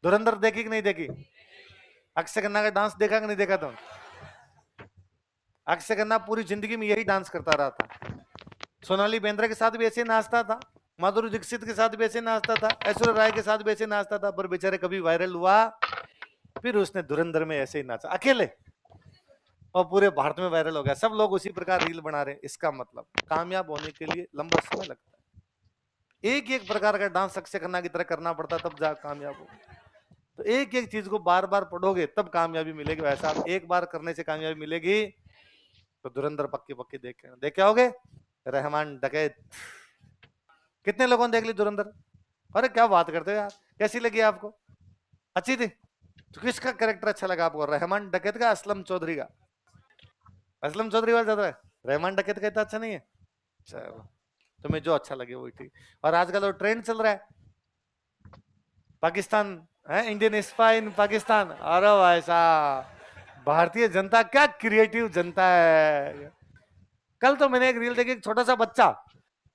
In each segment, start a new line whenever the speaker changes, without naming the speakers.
धुरंधर देखी कि नहीं देखी? अक्षय खन्ना का डांस देखा कि नहीं देखा तुम? अक्षय खन्ना पूरी जिंदगी में यही डांस करता रहा था। सोनाली बेंद्रे के साथ भी ऐसे नाचता था, माधुरी दीक्षित के साथ भी ऐसे नाचता था, ऐश्वर्या राय के साथ भी ऐसे नाचता था, पर बेचारे कभी वायरल हुआ। फिर उसने धुरंधर में ऐसे ही नाचा अकेले, और पूरे भारत में वायरल हो गया। सब लोग उसी प्रकार रील बना रहे हैं। इसका मतलब कामयाब होने के लिए लंबा समय लगता है। एक एक प्रकार का डांस अक्षय खन्ना की तरह करना पड़ता, तब जा कामयाब हो। तो एक एक चीज को बार बार पढ़ोगे तब कामयाबी मिलेगी। वैसा आप एक बार करने से कामयाबी मिलेगी तो धुरंधर पक्की पक्की देखे होगे। रहमान डकैत, कितने लोगों ने देख ली धुरंधर? अरे क्या बात करते हो यार, कैसी लगी आपको? अच्छी थी? तो किसका कैरेक्टर अच्छा लगा आपको, रहमान डकैत का, असलम चौधरी का? असलम चौधरी वाला ज्यादा है, रहमान डकैत का इतना अच्छा नहीं है। चलो, तुम्हें जो अच्छा लगे वही ठीक। और आजकल तो ट्रेंड चल रहा है पाकिस्तान है, इंडियन स्पाई इन पाकिस्तान। अरे भाई साहब, भारतीय जनता क्या क्रिएटिव जनता है। कल तो मैंने एक रील देखी, एक छोटा सा बच्चा,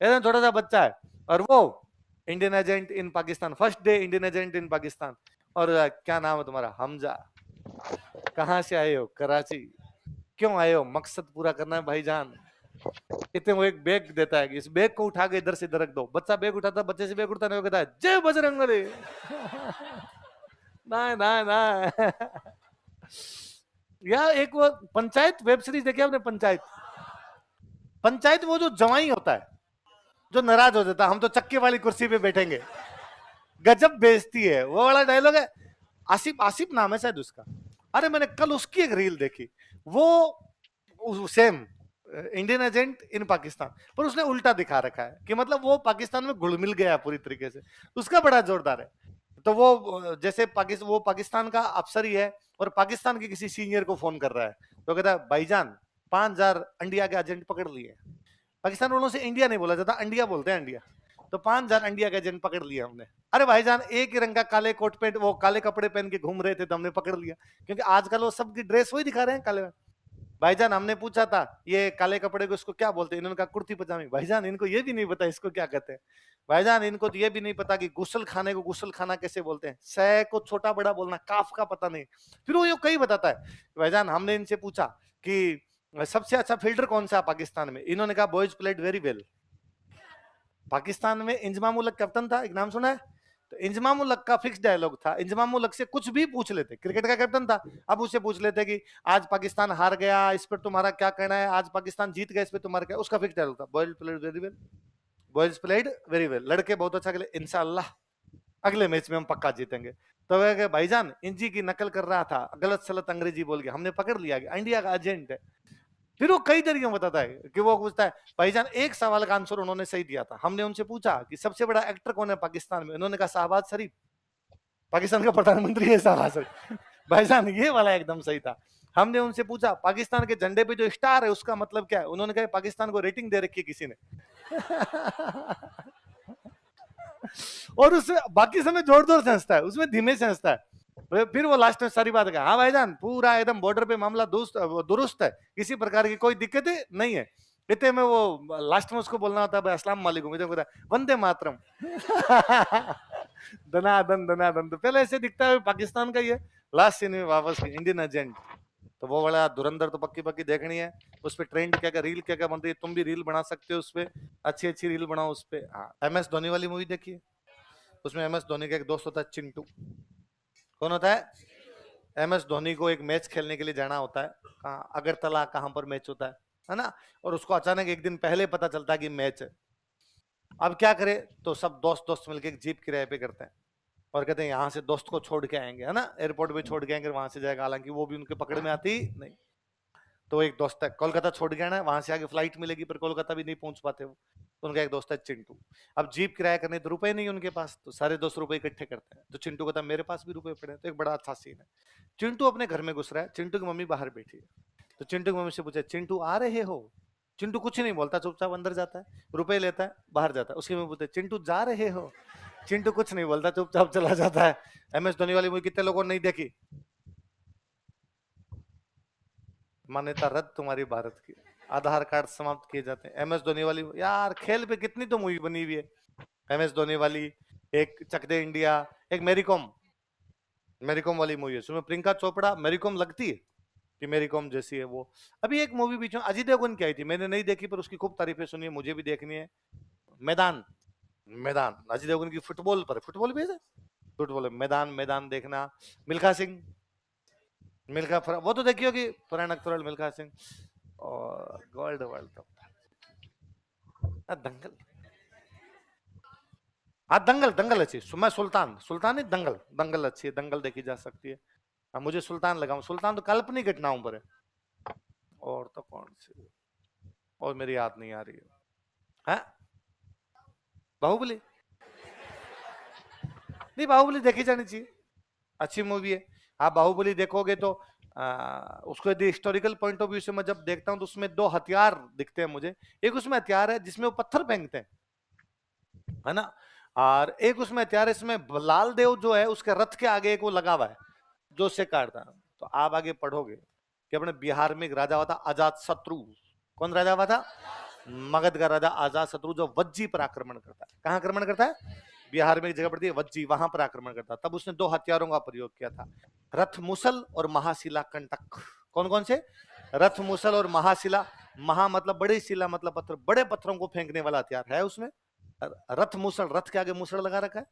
एकदम छोटा सा बच्चा है, और वो Indian agent in Pakistan, first day Indian agent in Pakistan. और क्या नाम है तुम्हारा? हमजा। कहाँ से आए हो? कराची। क्यों आए हो? मकसद पूरा करना है भाईजान। इतने वो एक बैग देता है कि इस बैग को उठा के इधर से इधर रख दो। बच्चा बैग उठाता, बच्चे से बैग उठता नहीं, कहता है जय बजरंगबली। ना ना ना। या एक वो पंचायत वेब सीरीज देखी आपने? पंचायत, पंचायत वो जो जवाई होता है जो नाराज हो जाता है, हम तो चक्के वाली कुर्सी पे बैठेंगे। गजब बेइज्जती है, वो वाला डायलॉग है। आसिफ, आसिफ नाम है शायद उसका। अरे मैंने कल उसकी एक रील देखी, वो same Indian agent in Pakistan, पर उसने उल्टा दिखा रखा है कि मतलब वो पाकिस्तान में घुल मिल गया पूरी तरीके से। उसका बड़ा जोरदार है। तो वो जैसे वो पाकिस्तान का अफसर ही है, और पाकिस्तान के किसी सीनियर को फोन कर रहा है, तो कहता है भाईजान 5,000 इंडिया के एजेंट पकड़ लिए। पाकिस्तान वालों से इंडिया नहीं बोला जाता, इंडिया बोलते हैं, इंडिया। तो 5,000 इंडिया के एजेंट पकड़ लिया हमने। अरे भाईजान एक ही रंग का काले कोट पैंट, वो काले कपड़े पहन के घूम रहे थे तो हमने पकड़ लिया, क्योंकि आजकल वो सबकी ड्रेस वही दिखा रहे हैं काले में। भाईजान हमने पूछा था ये काले कपड़े को इसको क्या बोलते हैं, इन्होंने कहा कुर्ती पजामी। भाईजान इनको ये भी नहीं पता इसको क्या कहते हैं। भाईजान इनको तो ये भी नहीं पता कि गुसल खाने को गुसल खाना कैसे बोलते हैं, सै को छोटा बड़ा बोलना, काफ का पता नहीं। फिर वो ये कई बताता है। भाईजान हमने इनसे पूछा कि सबसे अच्छा फील्डर कौन सा पाकिस्तान में, इन्होंने कहा boys played very well. Pakistan में इंजमाम उल हक कैप्टन था, एक नाम सुना है? तो इंजमाम उल हक का फिक्स डायलॉग था, इंजमाम उल हक से कुछ भी पूछ लेते, क्रिकेट का कैप्टन था, अब उससे पूछ लेते कि आज पाकिस्तान हार गया, इस पर तुम्हारा क्या कहना है, आज पाकिस्तान जीत गया, इस पर तुम्हारा क्या? उसका फिक्स डायलॉग था, boys played very well, boys played very well, लड़के बहुत अच्छा खेले, इंशाल्लाह अगले मैच में हम पक्का जीतेंगे। तो वह भाईजान इंजी की नकल कर रहा था, गलत सलत अंग्रेजी बोल गया, हमने पकड़ लिया कि इंडिया का एजेंट है। फिर वो कई तरीके बताता है कि वो पूछता है भाईजान एक सवाल का आंसर उन्होंने सही दिया था, हमने उनसे पूछा कि सबसे बड़ा एक्टर कौन है पाकिस्तान में, उन्होंने कहा शहबाज शरीफ, पाकिस्तान का प्रधानमंत्री है शहबाज शरीफ। भाईजान ये वाला एकदम सही था। हमने उनसे पूछा पाकिस्तान के झंडे पे जो स्टार है उसका मतलब क्या है, उन्होंने कहा पाकिस्तान को रेटिंग दे रखी है किसी ने। और उससे बाकी समय जोर जोर से हंसता है, उसमें धीमे से हंसता है। फिर वो लास्ट में सारी बात कहा, हाँ भाईजान पूरा एकदम बॉर्डर पे मामला दुरुस्त है, किसी प्रकार की कोई दिक्कत नहीं है। इतने में वो लास्ट में उसको बोलना होता है भाई अस्सलाम वालेकुम, वंदे मातरम। धनाधन धनाधन, तो पहले ऐसे दिखता है पाकिस्तान का ये, लास्ट सीन में वापस इंडियन एजेंट। तो वो वाला धुरंधर तो पक्की पक्की देखनी है। उस पर ट्रेंड क्या क्या, रील क्या क्या बनती है, तुम भी रील बना सकते हो उस पर, अच्छी अच्छी रील बनाओ उस पर। हाँ, MS धोनी वाली मूवी देखिए, उसमें MS धोनी का एक दोस्त होता है चिंटू। कौन होता है? MS धोनी को एक मैच खेलने के लिए जाना होता है, कहाँ, अगरतला कहाँ पर मैच होता है ना। और उसको अचानक एक दिन पहले पता चलता है कि मैच है। अब क्या करे, तो सब दोस्त दोस्त मिलकर एक जीप किराए पे करते हैं, और कहते हैं यहाँ से दोस्त को छोड़ के आएंगे, है ना, एयरपोर्ट पे छोड़ के आएंगे, वहां से जाएगा, हालांकि वो भी उनके पकड़ में आती नहीं। तो एक दोस्त है कोलकाता छोड़ के आना है, वहां से आगे फ्लाइट मिलेगी, पर कोलकाता भी नहीं पहुंच पाते वो। तो उनका एक दोस्त है चिंटू। अब जीप किराया करने तो रुपए नहीं उनके पास, तो सारे दोस्त रुपए इकट्ठे करते हैं। तो चिंटू कहता है मेरे पास भी रुपए पड़े हैं। तो एक बड़ा अच्छा सीन है, चिंटू अपने घर में घुस रहा है, चिंटू की मम्मी बाहर बैठी है। तो चिंटू की मम्मी से पूछे चिंटू आ रहे हो? चिंटू कुछ नहीं बोलता, चुपचाप अंदर जाता है, रुपए लेता है, बाहर जाता है। उसकी मम्मी पूछते चिंटू जा रहे हो? चिंटू कुछ नहीं बोलता, चुपचाप चला जाता है। MS धोनी वाली मूवी कितने लोगों ने नहीं देखी? मान्यता रद्द तुम्हारी भारत की, आधार कार्ड समाप्त किए जाते हैं। MS धोनी वाली यार, खेल पे कितनी तो मूवी बनी हुई है। MS धोनी वाली, एक चक दे इंडिया, एक मेरी कॉम, मेरी कॉम वाली मूवी है, उसमें प्रियंका चोपड़ा मेरी कॉम लगती है कि मेरी कॉम जैसी है वो। अभी एक मूवी बीच में अजय देवगन की आई थी, मैंने नहीं देखी पर उसकी खूब तारीफें सुनी है, मुझे भी देखनी है। मैदान, मैदान अजय देवगन की फुटबॉल पर, फुटबॉल भी है, फुटबॉल मैदान, मैदान देखना। मिल्खा सिंह, मिल्खा वो तो देखी होगी, पुराना अक्सर मिल्खा सिंह। और गोल्ड वर्ल्ड कप, दंगल, हाँ दंगल, दंगल अच्छी, मैं सुल्तान, सुल्तान नहीं दंगल, दंगल अच्छी है, दंगल देखी जा सकती है। हाँ, मुझे सुल्तान लगा, सुल्तान तो काल्पनिक घटनाओं पर है। और तो कौन सी, और मेरी याद नहीं आ रही है। हाँ? बाहुबली, नहीं बाहुबली देखी जानी चाहिए, अच्छी मूवी है। आप बाहुबली देखोगे तो उसको यदि हिस्टोरिकल पॉइंट ऑफ व्यू से मैं जब देखता हूं तो उसमें दो हथियार दिखते हैं मुझे। एक उसमें हथियार है जिसमें वो पत्थर फेंकते हैं, है ना, और एक उसमें हथियार इसमें लाल देव जो है उसके रथ के आगे एक वो लगा हुआ है जो उससे काटता है। तो आप आगे पढ़ोगे कि अपने बिहार में एक राजा हुआ था अजात शत्रु। कौन राजा हुआ था? मगध का राजा अजात शत्रु, जो वज्जी पर आक्रमण करता है। कहां आक्रमण करता है? बिहार में एक जगह पड़ती है वज्जी, वहां पर आक्रमण करता। तब उसने दो हथियारों का प्रयोग किया था, रथ मुसल और महाशिला कंटक। कौन कौन से? रथ मुसल और महाशिला। महा मतलब बड़ी, शिला मतलब पत्थर, बड़े पत्थरों को फेंकने वाला हथियार है उसमें। रथ मुसल, रथ के आगे मुसल लगा रखा है।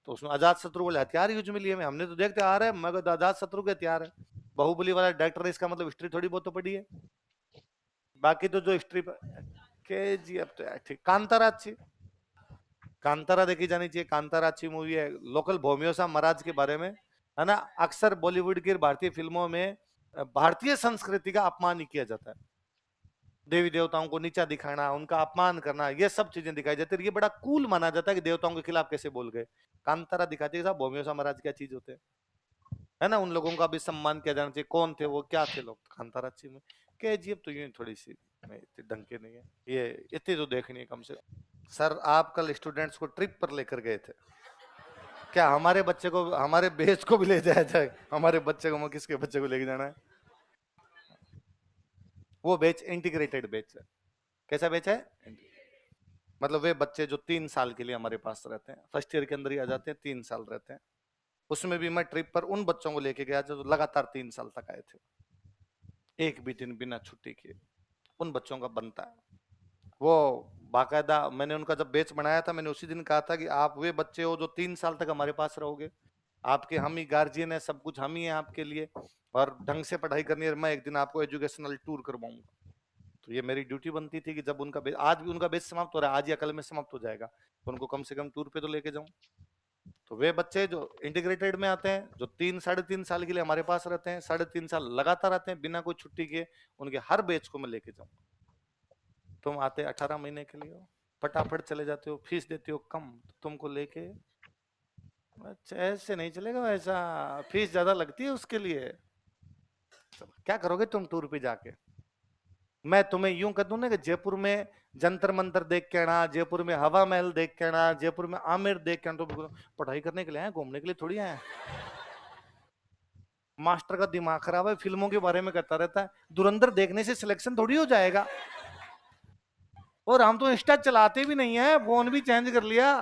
तो उसमें अजात शत्रु वाले हथियार यूज में लिए में, हमने तो देखते आ रहे हैं मगर अजात शत्रु के हथियार है। बाहुबली वाला डायरेक्टर है, इसका मतलब हिस्ट्री थोड़ी बहुत तो पड़ी है। बाकी तो जो हिस्ट्री के जी, अब तो यार ठीक। कांतारा अच्छी, कांतारा देखी जानी चाहिए, कांतारा अच्छी मूवी है, लोकल भोमियोसा महाराज के बारे में, है ना। अक्सर बॉलीवुड की भारतीय फिल्मों में भारतीय संस्कृति का अपमान ही किया जाता है, देवी देवताओं को नीचा दिखाना, उनका अपमान करना, ये सब चीजें दिखाई जाती है। ये बड़ा कूल माना जाता है कि देवताओं के खिलाफ कैसे बोल गए। कांतारा दिखाती है साहब भोमियोसा महाराज क्या चीज होते हैं, है ना, उन लोगों का भी सम्मान किया जाना चाहिए। कौन थे वो, क्या थे लोग। कांतारा अच्छी में, केजीएफ तो यूं थोड़ी सी नहीं, इतनी ढंग की नहीं है, ये इतनी तो देखनी है कम से कम। सर आप कल स्टूडेंट्स को ट्रिप पर लेकर गए थे, क्या हमारे बच्चे को, हमारे बेच को भी ले जाया जाए? हमारे बच्चे को, मैं किसके बच्चे को लेके जाना है? वो बेच इंटीग्रेटेड बेच है। कैसा बेच है? मतलब वे बच्चे जो 3 साल के लिए हमारे पास रहते हैं, फर्स्ट ईयर के अंदर ही आ जाते हैं, 3 साल रहते हैं। उसमें भी मैं ट्रिप पर उन बच्चों को लेके गया जो लगातार 3 साल तक आए थे, एक भी दिन बिना छुट्टी के। उन बच्चों का बनता है वो, बाकायदा मैंने उनका जब बैच बनाया था, मैंने उसी दिन कहा था कि आप वे बच्चे हो जो 3 साल तक हमारे पास रहोगे, आपके हम ही गार्जियन है, सब कुछ हम ही है आपके लिए, और ढंग से पढ़ाई करनी है, मैं एक दिन आपको एजुकेशनल टूर करवाऊंगा। तो ये मेरी ड्यूटी बनती थी कि जब उनका आज भी उनका बैच समाप्त हो रहा है, आज या कल में समाप्त हो जाएगा, तो उनको कम से कम टूर पे तो लेके जाऊं। तो वे बच्चे जो इंटीग्रेटेड में आते हैं, जो 3 साढ़े 3 साल के लिए हमारे पास रहते हैं, 3.5 साल लगातार आते हैं बिना कोई छुट्टी के, उनके हर बैच को मैं लेके जाऊं। तुम आते 18 महीने के लिए हो, फटाफट चले जाते हो, फीस देते हो कम, तो तुमको लेके, अच्छा ऐसे नहीं चलेगा, ऐसा फीस ज्यादा लगती है उसके लिए। क्या करोगे तुम टूर पे जाके? मैं तुम्हें यूं कर दूं ना कि जयपुर में जंतर मंतर देख के आना, जयपुर में हवा महल देख के आना, जयपुर में आमेर देख के आना, तो पढ़ाई करने के लिए आए, घूमने के लिए थोड़ी आए। मास्टर का दिमाग खराब है, फिल्मों के बारे में करता रहता है, धुरंधर देखने से सिलेक्शन थोड़ी हो जाएगा। और हम तो इंस्टा चलाते भी नहीं है, फोन भी चेंज कर लिया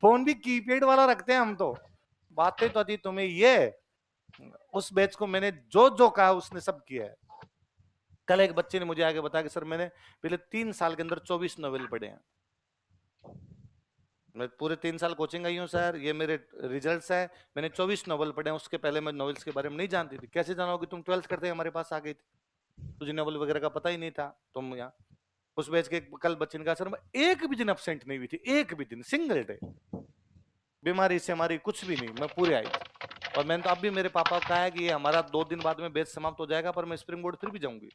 फोन भी कीपैड वाला रखते हैं हम तो। बातें तो आती तुम्हें ये, उस बैच को मैंने जो जो कहा उसने सब किया है। कल एक बच्चे ने मुझे आगे बताया कि सर मैंने पिछले 3 साल के अंदर 24 नॉवेल पढ़े हैं। मैं पूरे 3 साल कोचिंग आई हूँ सर, ये मेरे रिजल्ट्स है, मैंने 24 नॉवल पढ़े हैं। उसके पहले मैं नॉवेल्स के बारे में नहीं जानती थी। कैसे जाना तुम 12th करते हमारे पास आ गई थी, तुझे नॉवल वगैरह का पता ही नहीं था, तुम यहाँ। उस बैच के कल बच्चे ने कहा सर मैं एक भी दिन एब्सेंट नहीं हुई थी, एक भी दिन, सिंगल डे, बीमारी से हमारी कुछ भी नहीं, मैं पूरे आई थी। और मैंने तो अब भी मेरे पापा को कहा है कि ये हमारा 2 दिन बाद में बैच समाप्त हो जाएगा, पर मैं स्प्रिंग बोर्ड फिर भी जाऊंगी।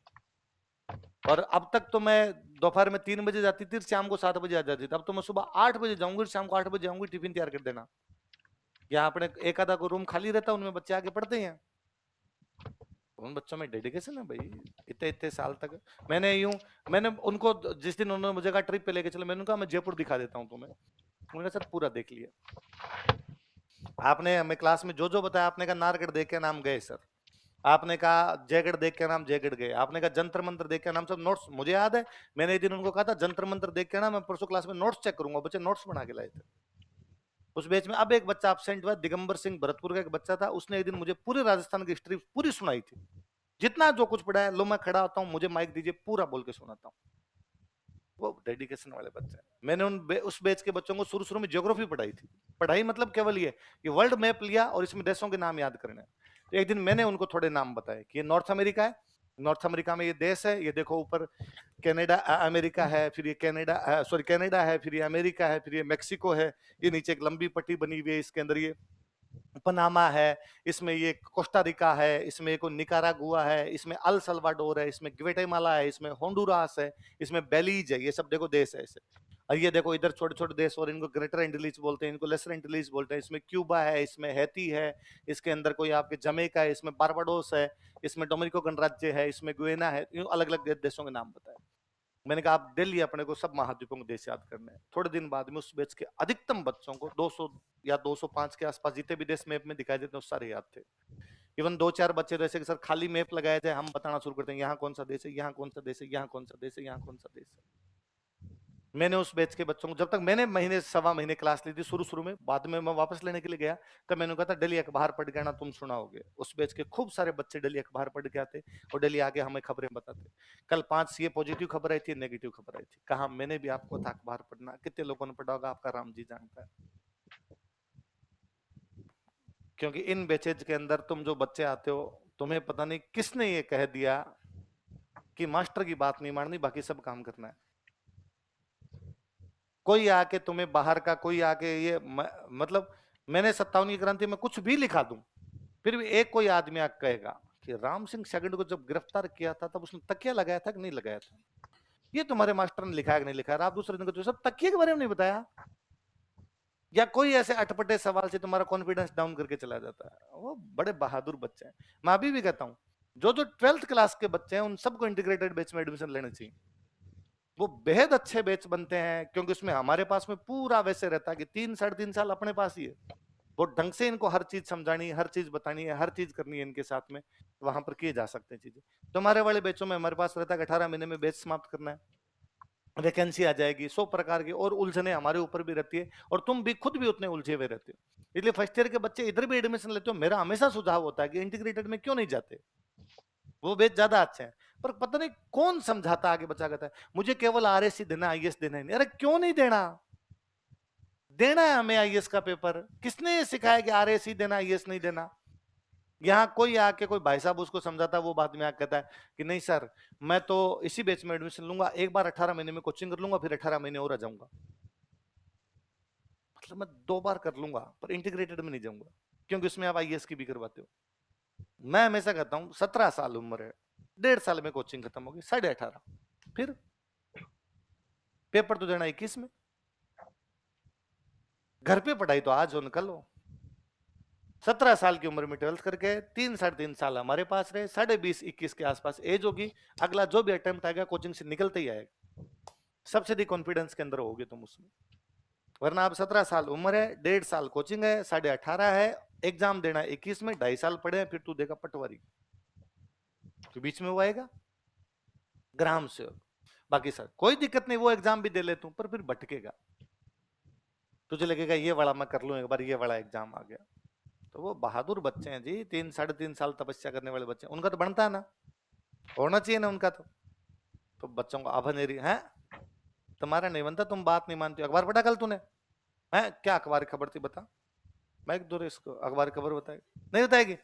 और अब तक तो मैं दोपहर में 3 बजे जाती थी, शाम को 7 बजे आ जाती थी। अब तो मैं सुबह 8 बजे जाऊंगी, शाम को 8 बजे आऊंगी, टिफिन तैयार कर देना। यहाँ अपने एक आधा को रूम खाली रहता है, उनमें बच्चे आके पढ़ते हैं। उन बच्चों में डेडिकेशन है भाई, इतने इतने साल तक। मैंने उनको जिस दिन उन्होंने मुझे कहा ट्रिप पे लेके चलो, मैंने कहा मैं जयपुर दिखा देता हूँ तुम्हें। उन्होंने सर पूरा देख लिया। आपने हमें क्लास में जो जो बताया, आपने कहा नारगढ़ देख के नाम गए सर, आपने कहा जयगढ़ देख के नाम जयगढ़ गए, आपने कहा जंतर मंत्र देख के नाम, सब नोट्स मुझे याद है। मैंने एक दिन उनको कहा था जंतर मंत्र देख के ना मैं परसों क्लास में नोट्स चेक करूंगा, बच्चे नोट्स बना के लाए थे। उस बैच में अब एक बच्चा एब्सेंट हुआ, दिगंबर सिंह भरतपुर का एक बच्चा था, उसने एक दिन मुझे पूरे राजस्थान की हिस्ट्री पूरी सुनाई थी, जितना जो कुछ पढ़ा है। लो मैं खड़ा होता हूँ, मुझे माइक दीजिए, पूरा बोल के सुनाता हूँ। वो डेडिकेशन वाले बच्चे हैं। मैंने उस बैच के बच्चों को शुरू शुरू में ज्योग्राफी पढ़ाई थी। पढ़ाई मतलब केवल ये कि वर्ल्ड मैप लिया और इसमें देशों के नाम याद करने। तो एक दिन मैंने उनको थोड़े नाम बताए कि ये नॉर्थ अमेरिका है, नॉर्थ अमेरिका में ये देश है, ये देखो ऊपर कनाडा अमेरिका है, फिर ये कनाडा सॉरी कनाडा है, फिर ये अमेरिका है, फिर ये मेक्सिको है, ये नीचे एक लंबी पट्टी बनी हुई है, इसके अंदर ये पनामा है, इसमें ये कोस्टा रिका है, इसमें एक निकारागुआ है, इसमें अल सल्वाडोर है, इसमें ग्वेटेमाला है, इसमें होंडुरास है, इसमें बेलीज है, ये सब देखो देश है ऐसे। और ये देखो इधर छोटे छोटे देश, और इनको ग्रेटर एंटिलीज बोलते हैं, इनको लेसर एंटिलीज बोलते हैं। इसमें क्यूबा है, इसमें हैती है, इसके अंदर कोई आपके जमैका है, इसमें बारबाडोस है, इसमें डोमिनिको गणराज्य है, इसमें गुएना है। अलग अलग देशों के नाम बताए। मैंने कहा आप डेली अपने को सब महाद्वीपों के देश याद करने हैं। थोड़े दिन बाद में उस बैच के अधिकतम बच्चों को 200 या 205 के आसपास जितने भी देश मैप में दिखाई देते हैं सारे याद थे। इवन 2-4 बच्चे तो ऐसे कि सर खाली मैप लगाए थे, हम बताना शुरू करते हैं यहाँ कौन सा देश है, यहाँ कौन सा देश है, यहाँ कौन सा देश है, यहाँ कौन सा देश है। मैंने उस बैच के बच्चों को, जब तक मैंने महीने सवा महीने क्लास ली थी शुरू शुरू में, बाद में मैं वापस लेने के लिए गया, तब मैंने कहा था डेली अखबार पढ़ के आना, तुम सुनाओगे। उस बैच के खूब सारे बच्चे डेली अखबार पढ़ के आते और डेली आके हमें खबरें बताते। कल 5 सीए पॉजिटिव खबर आई थी, नेगेटिव खबर आई थी। कहा मैंने भी आपको था अखबार पढ़ना, कितने लोगों ने पढ़ा होगा आपका राम जी जानता है। क्योंकि इन बैचेज के अंदर तुम जो बच्चे आते हो, तुम्हें पता नहीं किसने ये कह दिया कि मास्टर की बात नहीं माननी, बाकी सब काम करना है। कोई आके तुम्हें बाहर का कोई आके ये मतलब मैंने 57 की क्रांति में कुछ भी लिखा दूं, फिर भी एक कोई आदमी आके कहेगा कि राम सिंह सेकंड को जब गिरफ्तार किया था तब उसने तकिया लगाया था कि नहीं लगाया था, ये तुम्हारे मास्टर ने लिखा है कि नहीं लिखा है। आप दूसरे दिन को तो सब तकिए के बारे में नहीं बताया, या कोई ऐसे अटपटे सवाल से तुम्हारा कॉन्फिडेंस डाउन करके चला जाता है। वो बड़े बहादुर बच्चे हैं। मैं अभी भी कहता हूं जो जो 12th क्लास के बच्चे हैं उन सबको इंटीग्रेटेड बैच में एडमिशन लेना चाहिए। वो बेहद अच्छे बैच बनते हैं, क्योंकि उसमें हमारे पास में पूरा वैसे रहता है कि 3-3.5 साल अपने पास ही है। वो ढंग से इनको हर चीज समझानी है, हर चीज बतानी है, हर चीज करनी है इनके साथ में, वहां पर किए जा सकते हैं चीजें। तो हमारे वाले बैचों में हमारे पास रहता है 18 महीने में बैच समाप्त करना है, वैकेंसी आ जाएगी 100 प्रकार की, और उलझने हमारे ऊपर भी रहती है, और तुम भी खुद भी उतने उलझे हुए रहते हो। इसलिए फर्स्ट ईयर के बच्चे इधर भी एडमिशन लेते हो, मेरा हमेशा सुझाव होता है कि इंटीग्रेटेड में क्यों नहीं जाते, वो बैच ज्यादा अच्छे हैं। पर पता नहीं कौन समझाता आगे बच्चा कहता है मुझे केवल आरएस ही देना, आईएएस देना ही नहीं। अरे क्यों नहीं देना, देना है हमें आईएएस का पेपर। किसने ये सिखाया कि आरएस ही देना, आईएएस नहीं देना। यहाँ कोई आके कोई भाई साहब उसको समझाता है, वो बाद में आके कहता है कि नहीं सर मैं तो इसी बैच में एडमिशन लूंगा, एक बार 18 महीने में कोचिंग कर लूंगा, फिर 18 महीने और आ जाऊंगा। मतलब मैं 2 बार कर लूंगा पर इंटीग्रेटेड में नहीं जाऊंगा, क्योंकि उसमें आप आईएएस की भी करवाते हो। मैं हमेशा कहता हूँ 17 साल उम्र है, 1.5 साल में कोचिंग खत्म होगी, 18.5 फिर पेपर तो देना 21 में। घर पे पढ़ाई तो आज हो न कल हो। 17 साल की उम्र में 12th करके 3-3.5 साल हमारे पास रहे, 20.5-21 के आसपास एज होगी, अगला जो भी अटेम्प्ट आएगा कोचिंग से निकलते ही आएगा। सबसे अधिक कॉन्फिडेंस के अंदर होगे तुम उसमें। वरना आप 17 साल उम्र है, 1.5 साल कोचिंग है, 18.5 है, एग्जाम देना 21 में, 2.5 साल पढ़े हैं, फिर तू देगा पटवारी, तो बीच में वो आएगा ग्राम से। बाकी सर कोई दिक्कत नहीं, वो एग्जाम भी दे ले तू, पर फिर भटकेगा, तुझे लगेगा ये वाला मैं कर लूं एक बार, ये वाला एग्जाम आ गया। तो वो बहादुर बच्चे हैं जी, 3-3.5 साल तपस्या करने वाले बच्चे, उनका तो बनता है ना, होना चाहिए ना उनका। तो बच्चों को अभनेरी है, तुम्हारा नहीं बनता, तुम बात नहीं मानती। अखबार पढ़ा कल तूने है क्या, अखबार खबर थी बता, मैं एक दो इसको अखबार खबर बताएगी नहीं बताएगी।